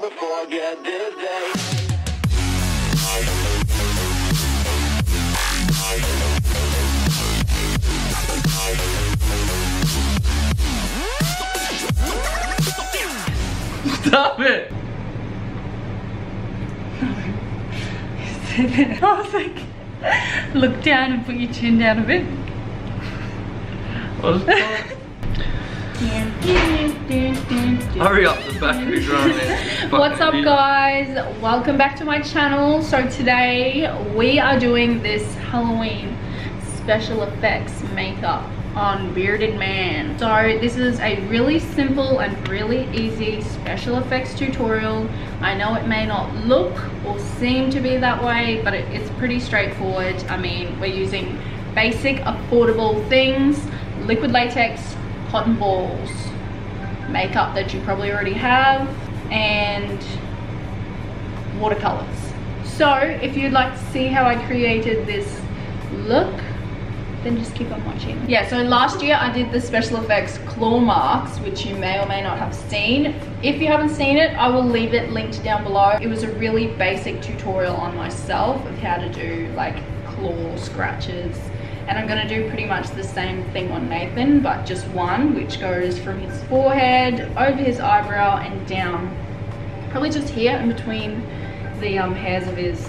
never forget this day. Stop it! I was like, look down and put your chin down a bit. Hurry up, the battery's running. What's up guys, welcome back to my channel. So today we are doing this Halloween special effects makeup on Bearded Man. So this is a really simple and really easy special effects tutorial. I know it may not look or seem to be that way, but it's pretty straightforward. I mean, we're using basic affordable things, liquid latex, cotton balls, makeup that you probably already have, and watercolors. So if you'd like to see how I created this look, then just keep on watching. Yeah, so last year I did the special effects claw marks, which you may or may not have seen. If you haven't seen it, I will leave it linked down below. It was a really basic tutorial on myself of how to do like claw scratches. And I'm gonna do pretty much the same thing on Nathan, but just one, which goes from his forehead, over his eyebrow and down. Probably just here in between the hairs of his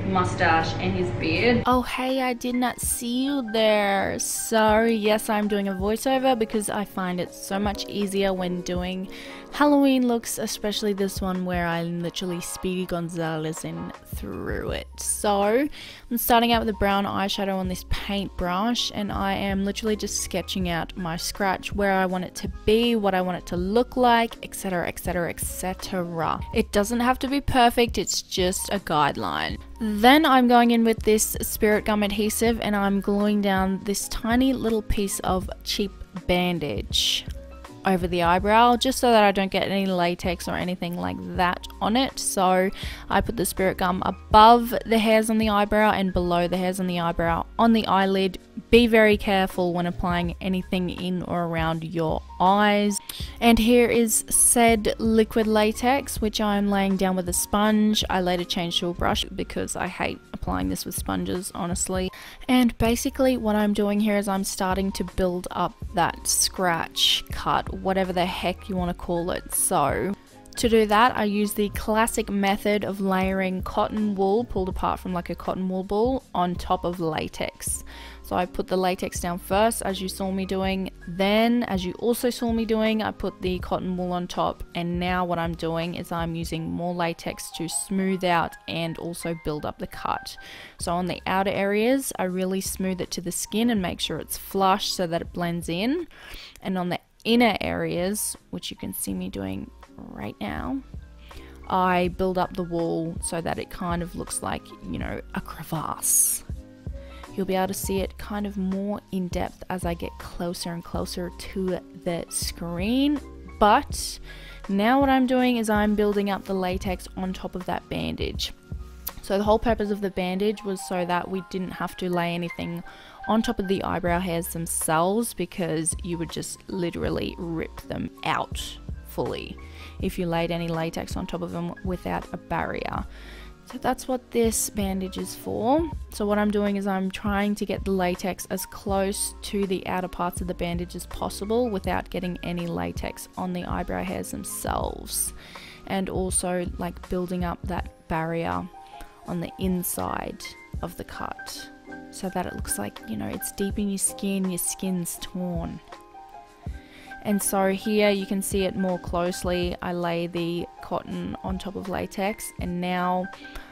mustache and his beard. Oh hey, I did not see you there. Sorry, yes, I'm doing a voiceover because I find it so much easier when doing Halloween looks, especially this one where I'm literally Speedy Gonzalez-ing through it. So I'm starting out with a brown eyeshadow on this paintbrush, and I am literally just sketching out my scratch, where I want it to be, what I want it to look like, etc, etc, etc. It doesn't have to be perfect, it's just a guideline. Then I'm going in with this spirit gum adhesive and I'm gluing down this tiny little piece of cheap bandage over the eyebrow, just so that I don't get any latex or anything like that on it. So I put the spirit gum above the hairs on the eyebrow and below the hairs on the eyebrow on the eyelid. Be very careful when applying anything in or around your eyes. And here is said liquid latex, which I'm laying down with a sponge. I later changed to a brush because I hate applying this with sponges, honestly. And basically what I'm doing here is I'm starting to build up that scratch, cut, whatever the heck you want to call it. So to do that, I use the classic method of layering cotton wool pulled apart from like a cotton wool ball on top of latex. So I put the latex down first, as you saw me doing. Then, as you also saw me doing, I put the cotton wool on top. And now what I'm doing is I'm using more latex to smooth out and also build up the cut. So on the outer areas, I really smooth it to the skin and make sure it's flush so that it blends in. And on the inner areas, which you can see me doing right now, I build up the wool so that it kind of looks like, you know, a crevasse. You'll be able to see it kind of more in depth as I get closer and closer to the screen. But now what I'm doing is I'm building up the latex on top of that bandage. So the whole purpose of the bandage was so that we didn't have to lay anything on top of the eyebrow hairs themselves, because you would just literally rip them out fully if you laid any latex on top of them without a barrier. So that's what this bandage is for. So what I'm doing is I'm trying to get the latex as close to the outer parts of the bandage as possible without getting any latex on the eyebrow hairs themselves, and also like building up that barrier on the inside of the cut so that it looks like, you know, it's deep in your skin's torn. And so here you can see it more closely. I lay the cotton on top of latex, and now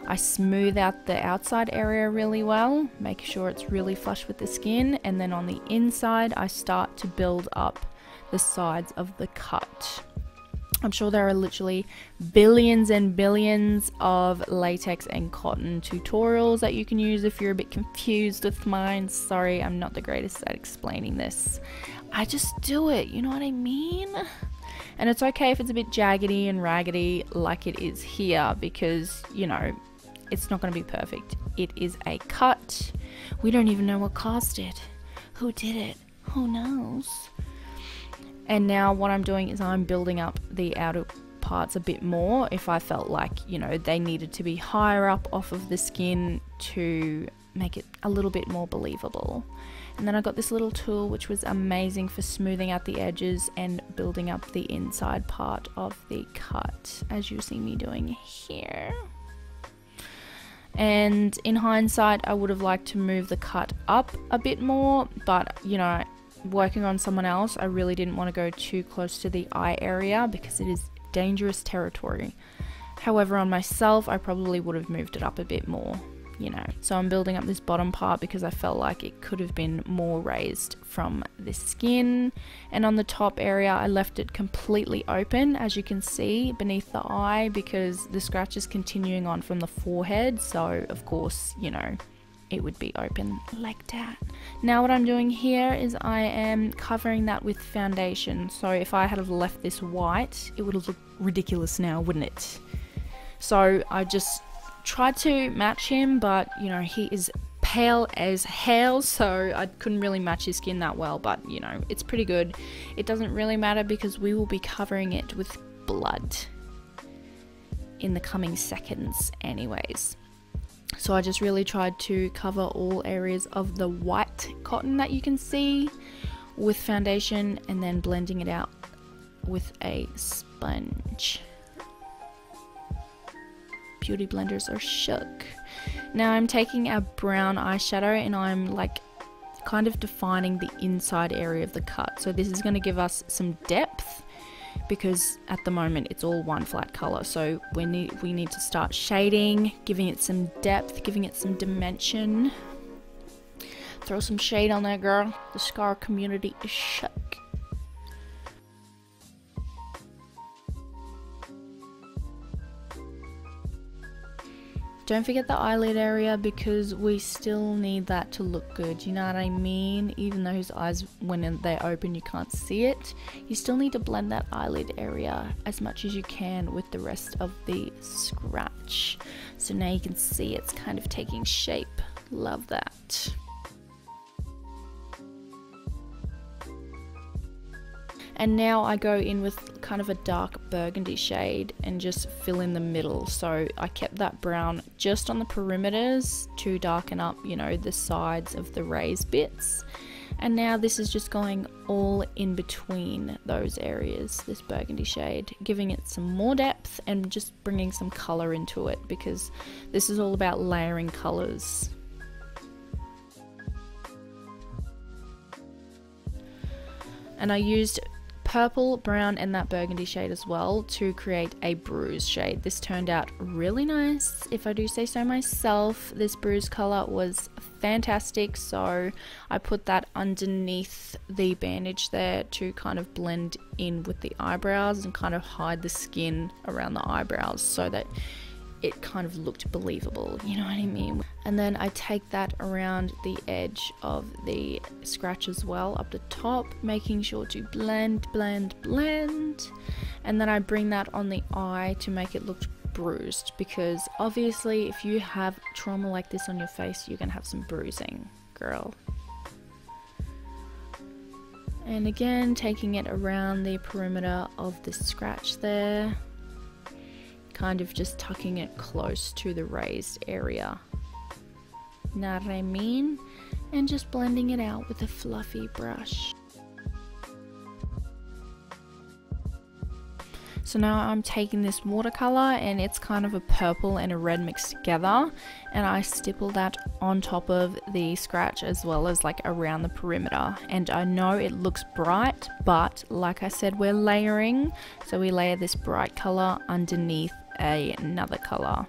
I smooth out the outside area really well, make sure it's really flush with the skin, and then on the inside I start to build up the sides of the cut. I'm sure there are literally billions and billions of latex and cotton tutorials that you can use if you're a bit confused with mine. Sorry, I'm not the greatest at explaining this. I just do it, you know what I mean? And it's okay if it's a bit jaggedy and raggedy like it is here, because, you know, it's not going to be perfect. It is a cut. We don't even know what caused it. Who did it? Who knows? And now what I'm doing is I'm building up the outer parts a bit more if I felt like, you know, they needed to be higher up off of the skin to make it a little bit more believable. And then I got this little tool which was amazing for smoothing out the edges and building up the inside part of the cut, as you see me doing here. And in hindsight, I would have liked to move the cut up a bit more, but you know, working on someone else, I really didn't want to go too close to the eye area because it is dangerous territory. However, on myself, I probably would have moved it up a bit more, you know. So I'm building up this bottom part because I felt like it could have been more raised from the skin. And on the top area, I left it completely open, as you can see, beneath the eye, because the scratch is continuing on from the forehead. So of course, you know, it would be open like that. Now what I'm doing here is I am covering that with foundation. So if I had have left this white, it would have looked ridiculous now, wouldn't it? So I just tried to match him, but you know, he is pale as hell, so I couldn't really match his skin that well, but you know, it's pretty good. It doesn't really matter because we will be covering it with blood in the coming seconds anyways. So I just really tried to cover all areas of the white cotton that you can see with foundation and then blending it out with a sponge. Beauty blenders are shook. Now I'm taking a brown eyeshadow and I'm like kind of defining the inside area of the cut. So this is going to give us some depth because at the moment it's all one flat color. So we need to start shading, giving it some depth, giving it some dimension. Throw some shade on there, girl. The scar community is shook. Don't forget the eyelid area because we still need that to look good, you know what I mean? Even though his eyes, when they're open, you can't see it. You still need to blend that eyelid area as much as you can with the rest of the scratch. So now you can see it's kind of taking shape. Love that. And now I go in with kind of a dark burgundy shade and just fill in the middle. So I kept that brown just on the perimeters to darken up, you know, the sides of the raised bits. And now this is just going all in between those areas, this burgundy shade, giving it some more depth and just bringing some color into it because this is all about layering colors. And I used purple, brown and that burgundy shade as well to create a bruise shade. This turned out really nice, if I do say so myself. This bruise color was fantastic, so I put that underneath the bandage there to kind of blend in with the eyebrows and kind of hide the skin around the eyebrows so that it kind of looked believable, you know what I mean? And then I take that around the edge of the scratch as well, up the top, making sure to blend, blend, blend. And then I bring that on the eye to make it look bruised, because obviously if you have trauma like this on your face, you're gonna have some bruising, girl. And again, taking it around the perimeter of the scratch there, kind of just tucking it close to the raised area, know what I mean? And just blending it out with a fluffy brush. So now I'm taking this watercolor and it's kind of a purple and a red mixed together, and I stipple that on top of the scratch as well as like around the perimeter. And I know it looks bright, but like I said, we're layering, so we layer this bright color underneath another color.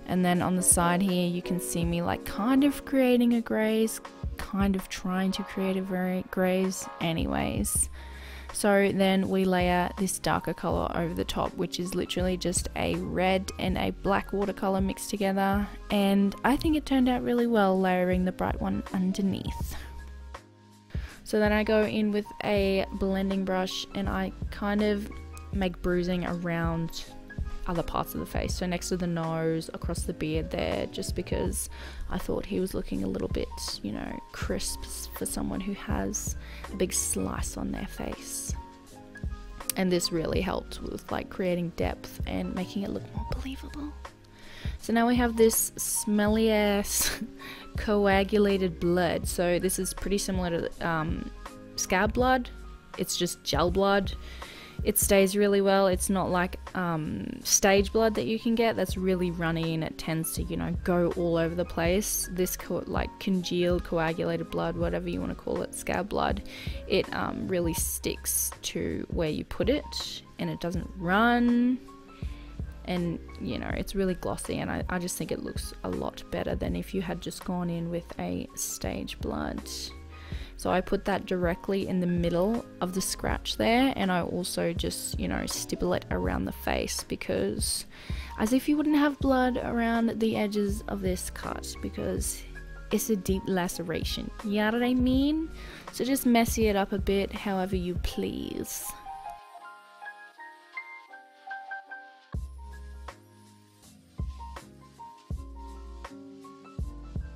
And then on the side here you can see me like kind of creating a graze, kind of trying to create a very graze anyways. So then we layer this darker color over the top, which is literally just a red and a black watercolor mixed together, and I think it turned out really well layering the bright one underneath. So then I go in with a blending brush and I kind of make bruising around other parts of the face, so next to the nose, across the beard there, just because I thought he was looking a little bit, you know, crisp for someone who has a big slice on their face. and this really helped with like creating depth and making it look more believable. So now we have this smelly ass coagulated blood. So this is pretty similar to scab blood. It's just gel blood. It stays really well. It's not like stage blood that you can get that's really runny and it tends to, you know, go all over the place. This like congealed, coagulated blood, whatever you want to call it, scab blood, it really sticks to where you put it and it doesn't run. And you know, it's really glossy, and I just think it looks a lot better than if you had just gone in with a stage blood. So I put that directly in the middle of the scratch there, and I also just, you know, stipple it around the face, because as if you wouldn't have blood around the edges of this cut, because it's a deep laceration, you know what I mean? So just messy it up a bit however you please.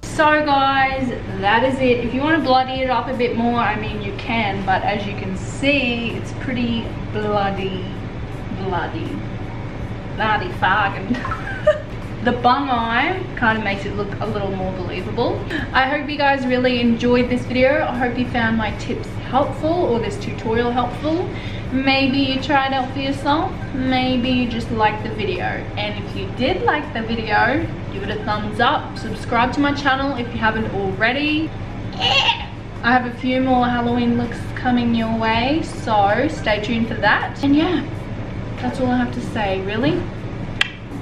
So guys, that is it. If you want to bloody it up a bit more, I mean you can, but as you can see, it's pretty bloody fucking. The bum eye kind of makes it look a little more believable. I hope you guys really enjoyed this video. I hope you found my tips helpful, or this tutorial helpful. Maybe you try it out for yourself, maybe you just liked the video, and if you did like the video, give it a thumbs up, subscribe to my channel if you haven't already. I have a few more Halloween looks coming your way, so stay tuned for that. And yeah, that's all I have to say, really.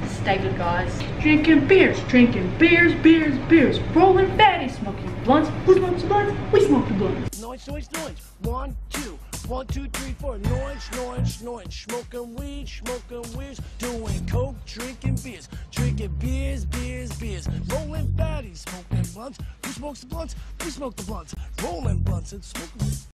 Stay good, guys. Drinking beers, beers, rolling fatty, smoking blunts. Who smokes the blunts? We smoke the blunts. Noise, noise, noise. 1, 2. 1, 2, 3, 4. Noise, noise, noise. Smoking weed, doing coke, drinking beers, beers. Rolling fatties, smoking blunts. Who smokes the blunts? We smoke the blunts. Rolling blunts and smoking.